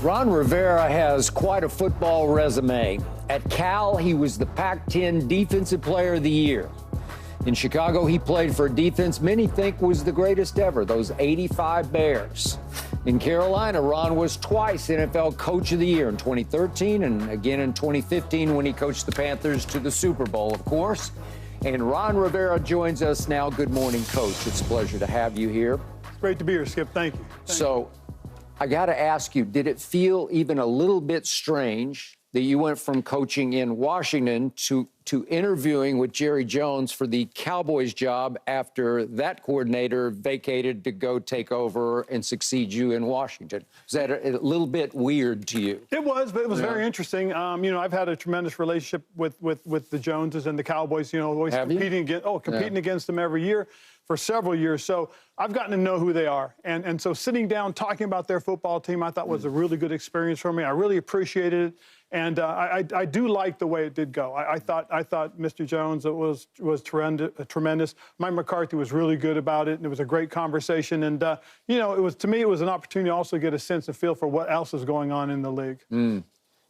Ron Rivera has quite a football resume. At Cal, he was the Pac-10 Defensive Player of the Year. In Chicago, he played for a defense many think was the greatest ever, those 85 Bears. In Carolina, Ron was twice NFL Coach of the Year in 2013 and again in 2015 when he coached the Panthers to the Super Bowl, of course. And Ron Rivera joins us now. Good morning, Coach. It's a pleasure to have you here. It's great to be here, Skip. Thank you. So I got to ask you, did it feel even a little bit strange that you went from coaching in Washington to interviewing with Jerry Jones for the Cowboys job after that coordinator vacated to go take over and succeed you in Washington? Was that a little bit weird to you? It was, but it was very interesting. You know, I've had a tremendous relationship with the Joneses and the Cowboys, you know, always competing against them every year for several years. So I've gotten to know who they are. And so sitting down, talking about their football team, I thought was a really good experience for me. I really appreciated it. And I do like the way it did go. I thought Mr. Jones was tremendous. Mike McCarthy was really good about it, and it was a great conversation. And you know, to me, it was an opportunity to also get a sense and feel for what else is going on in the league.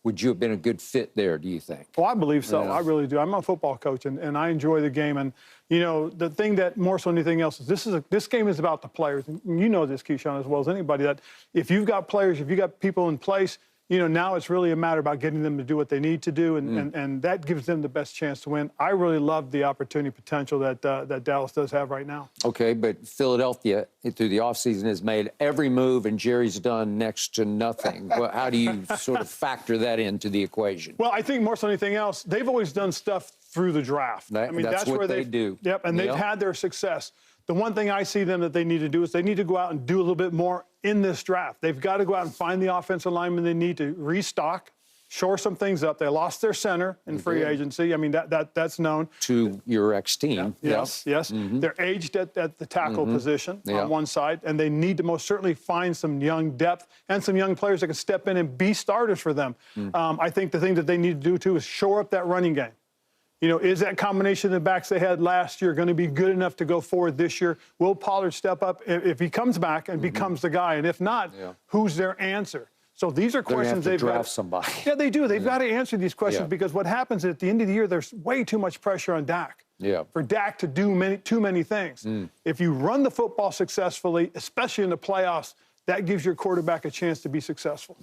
Would you have been a good fit there, do you think? Well, I believe so. Yeah. I really do. I'm a football coach, and I enjoy the game. And, you know, the thing that more so than anything else is this game is about the players. And you know this, Keyshawn, as well as anybody, that if you've got players, if you've got people in place, you know, now it's really a matter about getting them to do what they need to do, and that gives them the best chance to win. I really love the opportunity potential that Dallas does have right now. Okay, but Philadelphia, through the offseason, has made every move, and Jerry's done next to nothing. Well, how do you sort of factor that into the equation? Well, I think more so than anything else, they've always done stuff through the draft. I mean, that's what they do. Yep, and they've had their success. The one thing I see them that they need to do is they need to go out and do a little bit more in this draft. They've got to go out and find the offensive lineman they need to restock, shore some things up. They lost their center in free agency. I mean, that's known. To your ex-team. Yeah. Yes. They're aged at the tackle position on one side, and they need to most certainly find some young depth and some young players that can step in and be starters for them. I think the thing that they need to do, too, is shore up that running game. You know, is that combination of the backs they had last year going to be good enough to go forward this year? Will Pollard step up if he comes back and becomes the guy? And if not, who's their answer? So these are questions they've got to draft somebody. Yeah, they do. They've got to answer these questions because what happens at the end of the year, there's way too much pressure on Dak. For Dak to do too many things. If you run the football successfully, especially in the playoffs, that gives your quarterback a chance to be successful.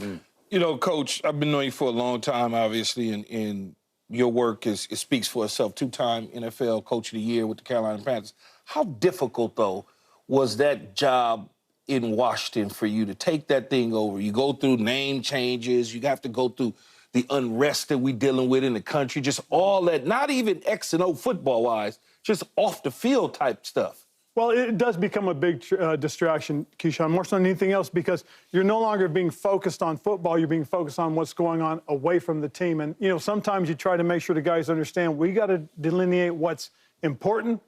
You know, Coach, I've been knowing you for a long time, obviously, and your work it speaks for itself. Two-time NFL Coach of the Year with the Carolina Panthers. How difficult, though, was that job in Washington for you to take that thing over? You go through name changes. You have to go through the unrest that we're dealing with in the country, just all that, not even X and O football-wise, just off-the-field type stuff. Well, it does become a big distraction, Keyshawn, more so than anything else, because you're no longer being focused on football. You're being focused on what's going on away from the team. And, you know, sometimes you try to make sure the guys understand we got to delineate what's important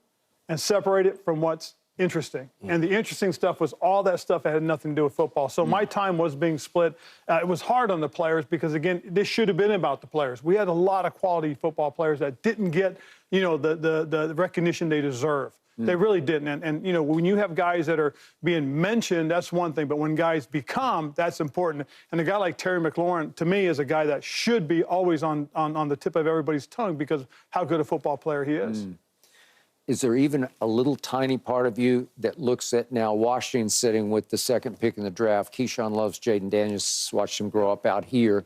and separate it from what's interesting. And the interesting stuff was all that stuff that had nothing to do with football. So my time was being split. It was hard on the players because, again, this should have been about the players. We had a lot of quality football players that didn't get, you know, the recognition they deserve. They really didn't. And, you know, when you have guys that are being mentioned, that's one thing. But when guys become, that's important. And a guy like Terry McLaurin, to me, is a guy that should be always on the tip of everybody's tongue because of how good a football player he is. Is there even a little tiny part of you that looks at now Washington sitting with the second pick in the draft? Keyshawn loves Jaden Daniels, watched him grow up out here.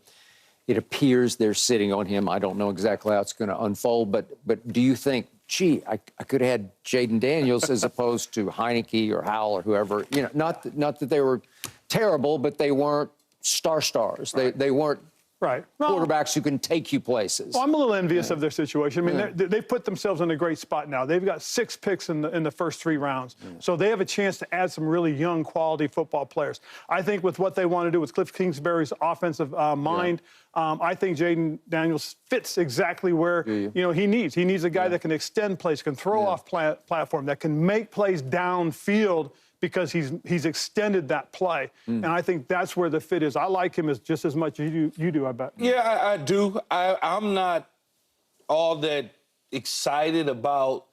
It appears they're sitting on him. I don't know exactly how it's going to unfold, but do you think, gee, I could have had Jaden Daniels as opposed to Heineke or Howell or whoever? You know, not that they were terrible, but they weren't stars. They weren't quarterbacks who can take you places. Well, I'm a little envious of their situation. I mean, they've put themselves in a great spot now. They've got 6 picks in the first 3 rounds. So they have a chance to add some really young, quality football players. I think with what they want to do with Cliff Kingsbury's offensive mind, I think Jaden Daniels fits exactly where you know he needs. He needs a guy that can extend plays, can throw off platform, that can make plays downfield because he's extended that play. And I think that's where the fit is. I like him just as much as you do, I bet. Yeah, I do. I'm not all that excited about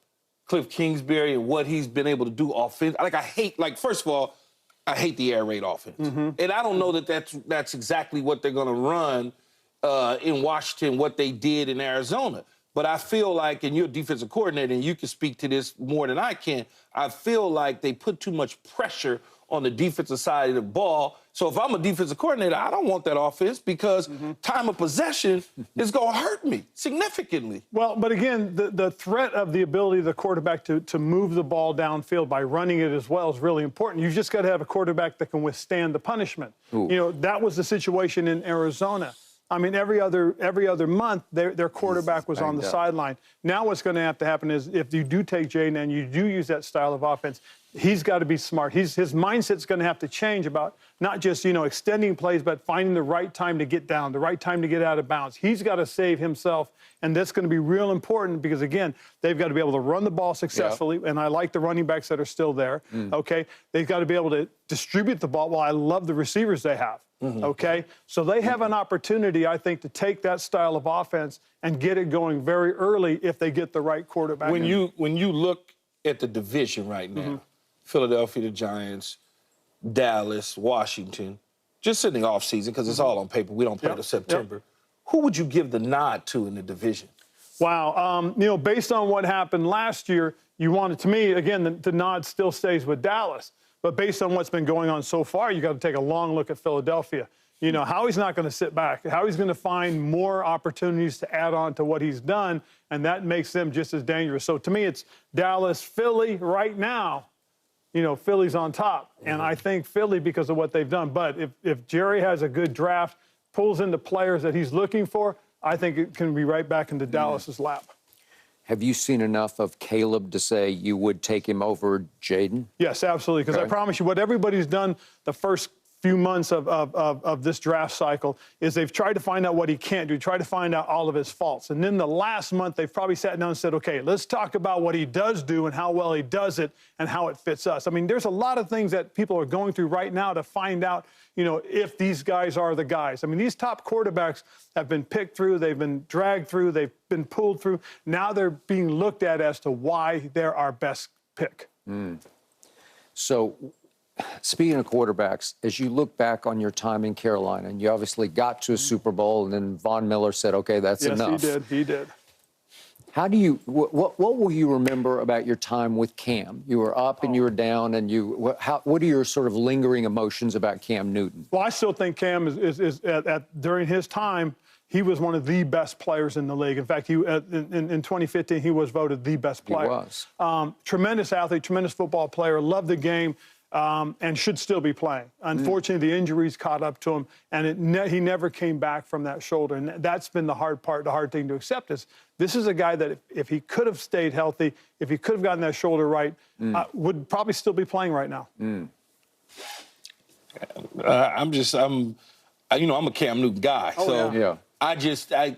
Cliff Kingsbury and what he's been able to do offensively. Like, I hate, like, first of all, I hate the air raid offense. And I don't know that that's exactly what they're going to run in Washington, what they did in Arizona. But I feel like, and you're a defensive coordinator, and you can speak to this more than I can, I feel like they put too much pressure on the defensive side of the ball. So if I'm a defensive coordinator, I don't want that offense because time of possession is going to hurt me significantly. Well, but again, the threat of the ability of the quarterback to move the ball downfield by running it as well is really important. You've just got to have a quarterback that can withstand the punishment. Ooh. You know, that was the situation in Arizona. I mean, every other month, their quarterback was on the sideline. Now what's going to have to happen is if you do take Jaden and you do use that style of offense, he's got to be smart. His mindset's going to have to change about not just, you know, extending plays, but finding the right time to get down, the right time to get out of bounds. He's got to save himself, and that's going to be real important because, again, they've got to be able to run the ball successfully, and I like the running backs that are still there, okay? They've got to be able to distribute the ball. Well, I love the receivers they have. Okay, so they have an opportunity, I think, to take that style of offense and get it going very early if they get the right quarterback. When you look at the division right now, Philadelphia, the Giants, Dallas, Washington, just in the offseason, because it's all on paper, we don't play till September. Who would you give the nod to in the division? Wow, you know, based on what happened last year, you wanted, to me, again, the nod still stays with Dallas. But based on what's been going on so far, you got to take a long look at Philadelphia. You know, Howie's not going to sit back. Howie's going to find more opportunities to add on to what he's done, and that makes them just as dangerous. So to me, it's Dallas, Philly right now. You know, Philly's on top. And I think Philly because of what they've done. But if Jerry has a good draft, pulls in the players that he's looking for, I think it can be right back into Dallas's lap. Have you seen enough of Caleb to say you would take him over Jaden? Yes, absolutely, because I promise you what everybody's done the first few months of this draft cycle is they've tried to find out what he can't do, try to find out all of his faults. And then the last month, they've probably sat down and said, okay, let's talk about what he does do and how well he does it and how it fits us. I mean, there's a lot of things that people are going through right now to find out, you know, if these guys are the guys. I mean, these top quarterbacks have been picked through, they've been dragged through, they've been pulled through. Now they're being looked at as to why they're our best pick. So, speaking of quarterbacks, as you look back on your time in Carolina, and you obviously got to a Super Bowl, and then Von Miller said, okay, that's enough. Yes, he did. How do you, what will you remember about your time with Cam? You were up and you were down, and what are your sort of lingering emotions about Cam Newton? Well, I still think Cam is during his time, he was one of the best players in the league. In fact, in 2015, he was voted the best player. He was. Tremendous athlete, tremendous football player, loved the game. And should still be playing. Unfortunately, the injuries caught up to him, and he never came back from that shoulder. And that's been the hard part, the hard thing to accept is this is a guy that if he could have stayed healthy, if he could have gotten that shoulder right, would probably still be playing right now. I'm a Cam Newton guy.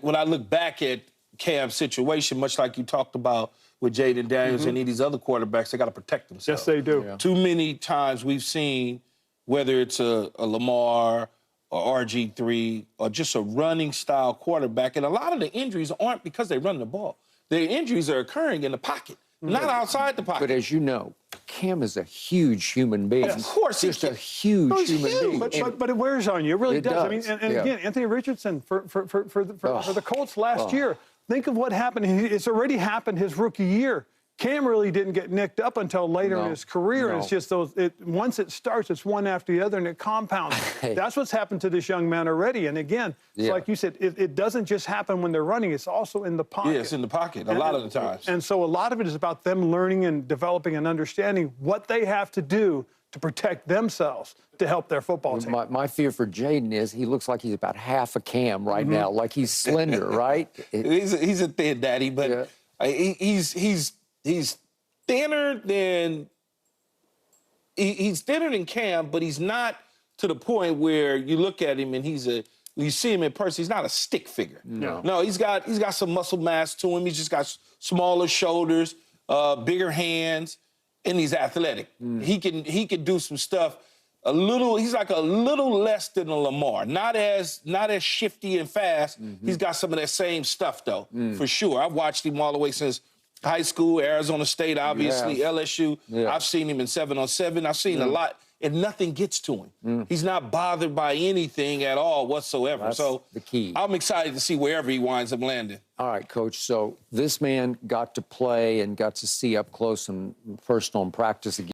When I look back at Cam's situation, much like you talked about with Jaden Daniels and these other quarterbacks, they got to protect themselves. Yes, they do. Too many times we've seen, whether it's a Lamar or RG3 or just a running style quarterback, and a lot of the injuries aren't because they run the ball. The injuries are occurring in the pocket, not outside the pocket. But as you know, Cam is a huge human being. Of course, just a huge human being. But it wears on you. It really does. I mean, and Yeah. again, Anthony Richardson for the Colts last year. Think of what happened. It's already happened his rookie year. Cam really didn't get nicked up until later in his career. And it's just once it starts, it's one after the other, and it compounds. That's what's happened to this young man already. And again, it's like you said, it doesn't just happen when they're running. It's also in the pocket. Yeah, it's in the pocket a lot of the times. And so a lot of it is about them learning and developing and understanding what they have to do to protect themselves to help their football team. My fear for Jaden is he looks like he's about half a Cam right now, like he's slender, right? He's a thin daddy, but he's thinner than Cam, but he's not to the point where you look at him and you see him in person, he's not a stick figure. No, he's got some muscle mass to him. He's just got smaller shoulders, bigger hands, and he's athletic. He can do some stuff. He's like a little less than a Lamar. Not as shifty and fast. He's got some of that same stuff though, for sure. I've watched him all the way since high school, Arizona State, obviously, LSU. I've seen him in 7-on-7. I've seen a lot and nothing gets to him. He's not bothered by anything at all whatsoever. That's so the key. I'm excited to see wherever he winds up landing. All right, Coach. So this man got to play and got to see up close and personal in practice again.